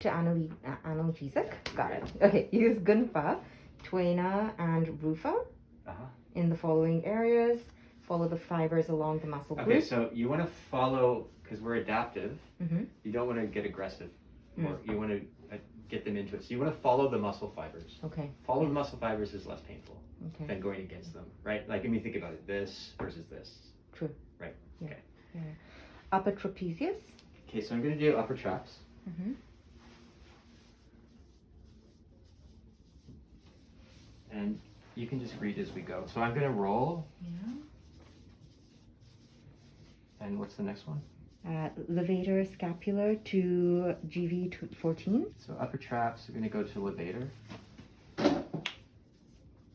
To analgesic. Got it. Okay, use Gunfa, Tuena, and Rufa in the following areas. Follow the fibers along the muscle group. Okay, so you want to follow, because we're adaptive, Mm-hmm. you don't want to get aggressive, or you want to get them into it. So you want to follow the muscle fibers. Okay. Follow the muscle fibers is less painful Okay. than going against them, right? Like, when you think about it, this versus this. True. Right. Yeah. Okay. Yeah. Upper trapezius. Okay, so I'm going to do upper traps. Mm-hmm. And you can just read as we go. So I'm going to roll. Yeah. And what's the next one? Levator scapular to GV14. So upper traps, we're going to go to levator.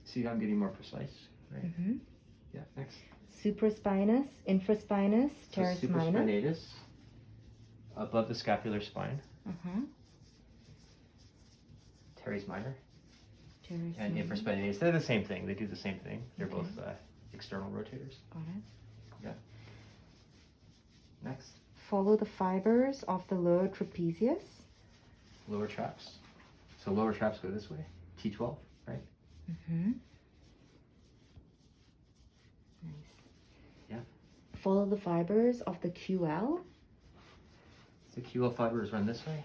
See how I'm getting more precise? Right? Mm-hmm. Yeah, next. Supraspinous, infraspinous, teres So minor. supraspinatus, above the scapular spine. Uh-huh. Teres minor. Teres And minor. infraspinatus. They're the same thing. They do the same thing. They're Okay. both external rotators. Got it. Yeah. Next. Follow the fibers of the lower trapezius. Lower traps. So lower traps go this way. T12, right? Mm-hmm. Nice. Yeah. Follow the fibers of the QL. So QL fibers run this way.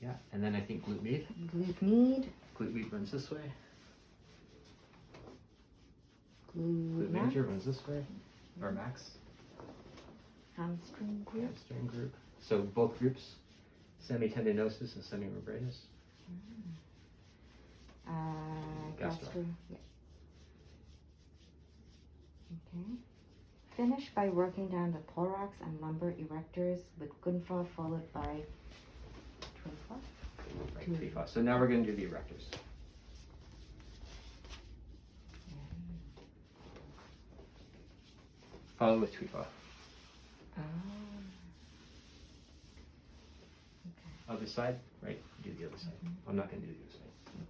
Yeah, and then I think glute med. Glute med. Glute med runs this way. Glute Glute max. major runs this way. Or max. Hamstring group. Hamstring group. So both groups, semitendinosus and semimembraneous. Gastro. Yeah. Okay. Finish by working down the thorax and lumbar erectors with Gunfa followed by Trunfa. Right, T5. So now we're going to do the erectors. Follow with Twifa. Oh. Other side, right? Do the other side. I'm not going to do the other side.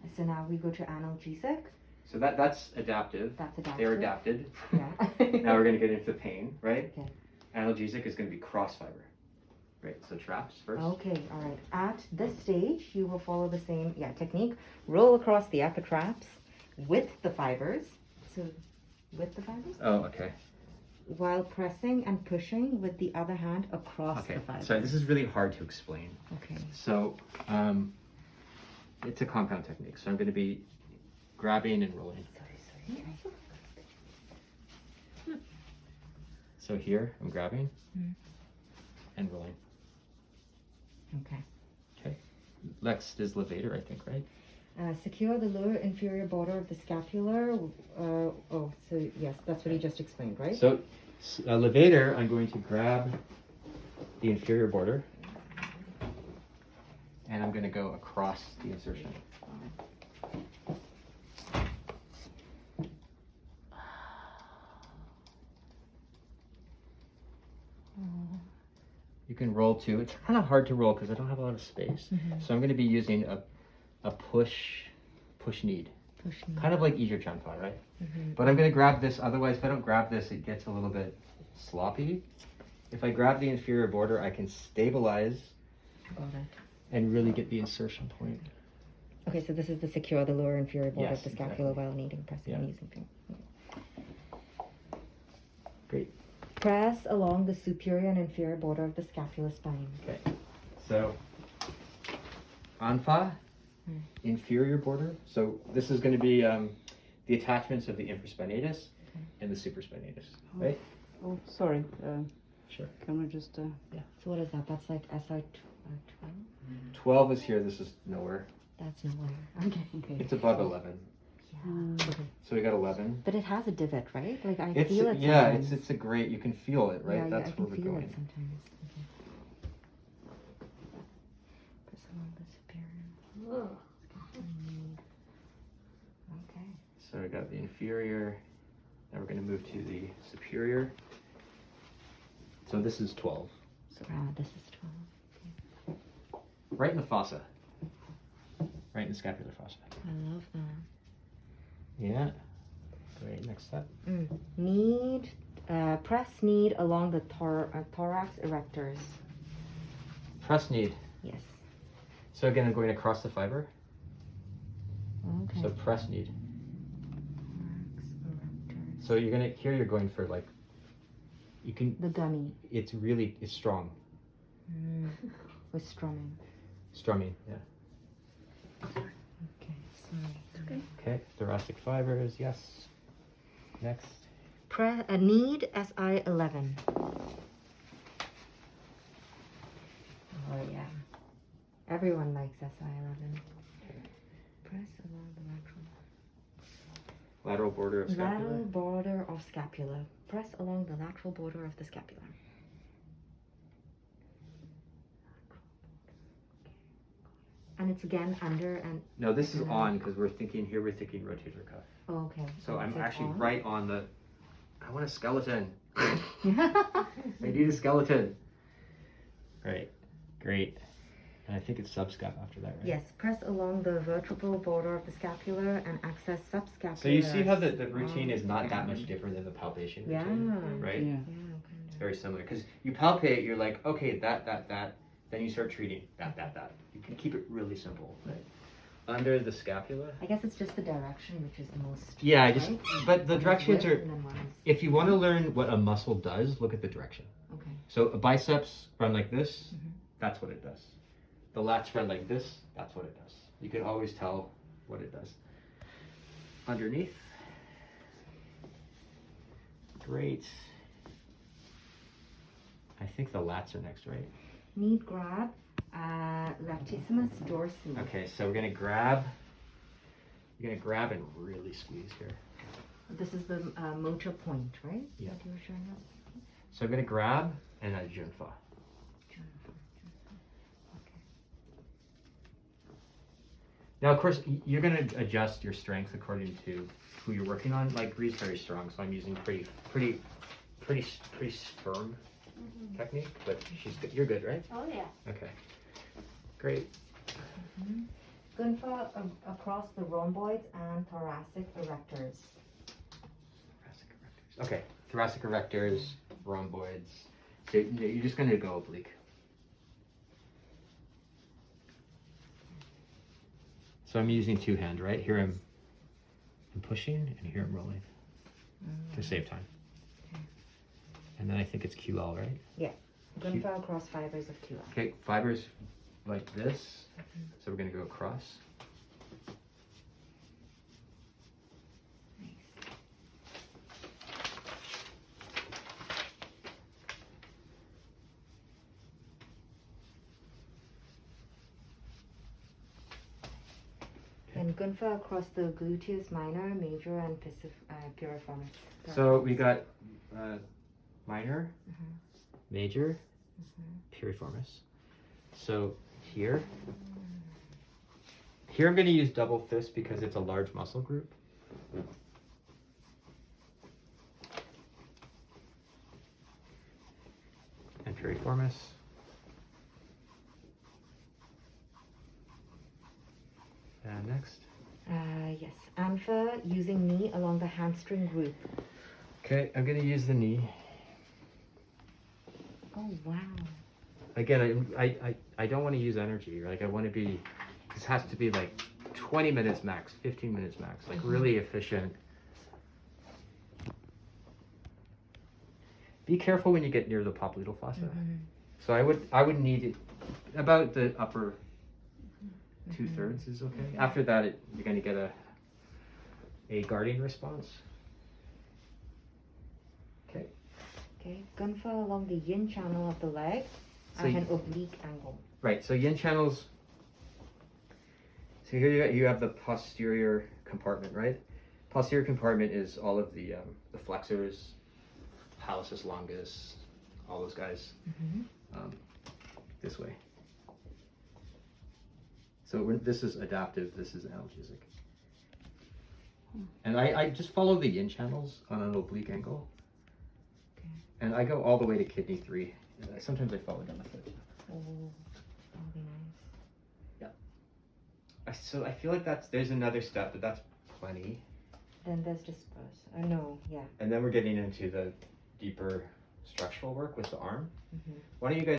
Okay. So now we go to analgesic. So that's adaptive. That's adaptive. They're adapted. Yeah. Now we're going to get into the pain, right? Okay. Analgesic is going to be cross fiber. Right, so traps first. Okay, all right. At this stage, you will follow the same technique. Roll across the upper traps with the fibers. So, with the fibers. Oh, okay. While pressing and pushing with the other hand across Okay, the fibers. sorry, this is really hard to explain. Okay. So, it's a compound technique. So I'm going to be grabbing and rolling. Sorry. So here, I'm grabbing Mm. and rolling. Okay. Okay. Next is levator, I think, right? Secure the lower inferior border of the scapular. So yes, that's what he just explained, right? So, levator, I'm going to grab the inferior border and I'm going to go across the insertion. You can roll too. It's kind of hard to roll because I don't have a lot of space. So I'm going to be using a push need. Kind of like Ijir Chanpa, right? But I'm going to grab this. Otherwise, if I don't grab this, it gets a little bit sloppy. If I grab the inferior border, I can stabilize Got it. and really get the insertion point. Okay, so this is the secure the lower inferior border Yes, of the scapula exactly. while kneading, pressing, Yeah. and using finger. Great. Press along the superior and inferior border of the scapular spine. Okay. So, Anfa, inferior border. So this is going to be the attachments of the infraspinatus and the supraspinatus, right? Oh, sorry. Sure. Can we just... So what is that? That's like SR 12? 12 is here. This is nowhere. That's nowhere. Okay. It's above 11. Yeah. Okay. So we got 11. But it has a divot, right? Like I It's feel it yeah. sometimes. It's a great. You can feel it, right? Yeah, That's I can where we're feel going. it sometimes. Okay. Press along the superior. Okay. So we got the inferior. Now we're going to move to the superior. So this is 12. So this is 12. Right in the fossa. Right in the scapular fossa. I love that. Yeah. Great. Next step. Knead, press knead along the thorax erectors. Press knead. Yes. So again, I'm going across the fiber. Okay. So press knead. Thorax erectors. So you're going for like, you can. The gummy. It's strong. With strumming. Strumming, yeah. Okay, sorry. Okay. Okay, thoracic fibers, yes. Next. Knead SI11. Oh yeah. Everyone likes SI11. Press along the Lateral border of scapula. lateral border of scapula. Press along the lateral border of the scapula. And it's again under and. No, this is on because we're thinking rotator cuff. Oh, okay. So I'm it's actually on? right on the. I want a skeleton. I need a skeleton. Right. Great. And I think it's subscap after that, right? Yes, press along the vertebral border of the scapula and access subscapular. So you see how the routine is not that much different than the palpation routine, right? Yeah. It's very similar because you palpate, you're like, okay, that. Then you start treating that. You can keep it really simple, right? Under the scapula. I guess it's just the direction which is the most. Yeah, right? but the directions are. And then one is- If you want to learn what a muscle does, look at the direction. Okay. So a biceps run like this, that's what it does. The lats run like this, that's what it does. You can always tell what it does. Underneath. Great. I think the lats are next, right? Knead grab, latissimus dorsi. Okay, so we're gonna grab. You're gonna grab and really squeeze here. This is the motor point, right? Yeah. That you were showing us. So I'm gonna grab and a junfa. Okay. Now, of course, you're gonna adjust your strength according to who you're working on. Like Bree's very strong, so I'm using pretty firm technique. But she's good. You're good, right? Oh yeah. Okay. Great. Gunfa across the rhomboids and thoracic erectors. Thoracic erectors. Okay. Thoracic erectors, rhomboids. So you're just gonna go oblique. So I'm using two hands, right? Here I'm pushing, and here I'm rolling to save time. Okay. And then I think it's QL, right? Yeah. Gunfa across fibers of QL. Okay, fibers like this. So we're gonna go across. And Gunfa across the gluteus minor, major, and piriformis. So we got minor, major, piriformis. So here I'm going to use double fist because it's a large muscle group. And piriformis. And next. Yes. Anfa using knee along the hamstring group. Okay, I'm going to use the knee. Oh wow. Again, I don't want to use energy. Like I want to be, this has to be like 20 minutes max, 15 minutes max, like really efficient. Be careful when you get near the popliteal fossa. So I would need it about the upper 2/3 is okay. After that, you're going to get a guarding response. Okay. Okay. Gunfa along the yin channel of the leg So at an oblique angle. Right, so yin channels. So here you have the posterior compartment, right? Posterior compartment is all of the flexors, hallucis longus, all those guys. This way. So this is adaptive, this is analgesic. And I just follow the yin channels on an oblique angle. Okay. And I go all the way to kidney 3. And sometimes I follow down the foot. Oh, that'll be nice. So I feel like there's another step, but that's plenty. Then there's disperse. No, yeah. And then we're getting into the deeper structural work with the arm. Why don't you guys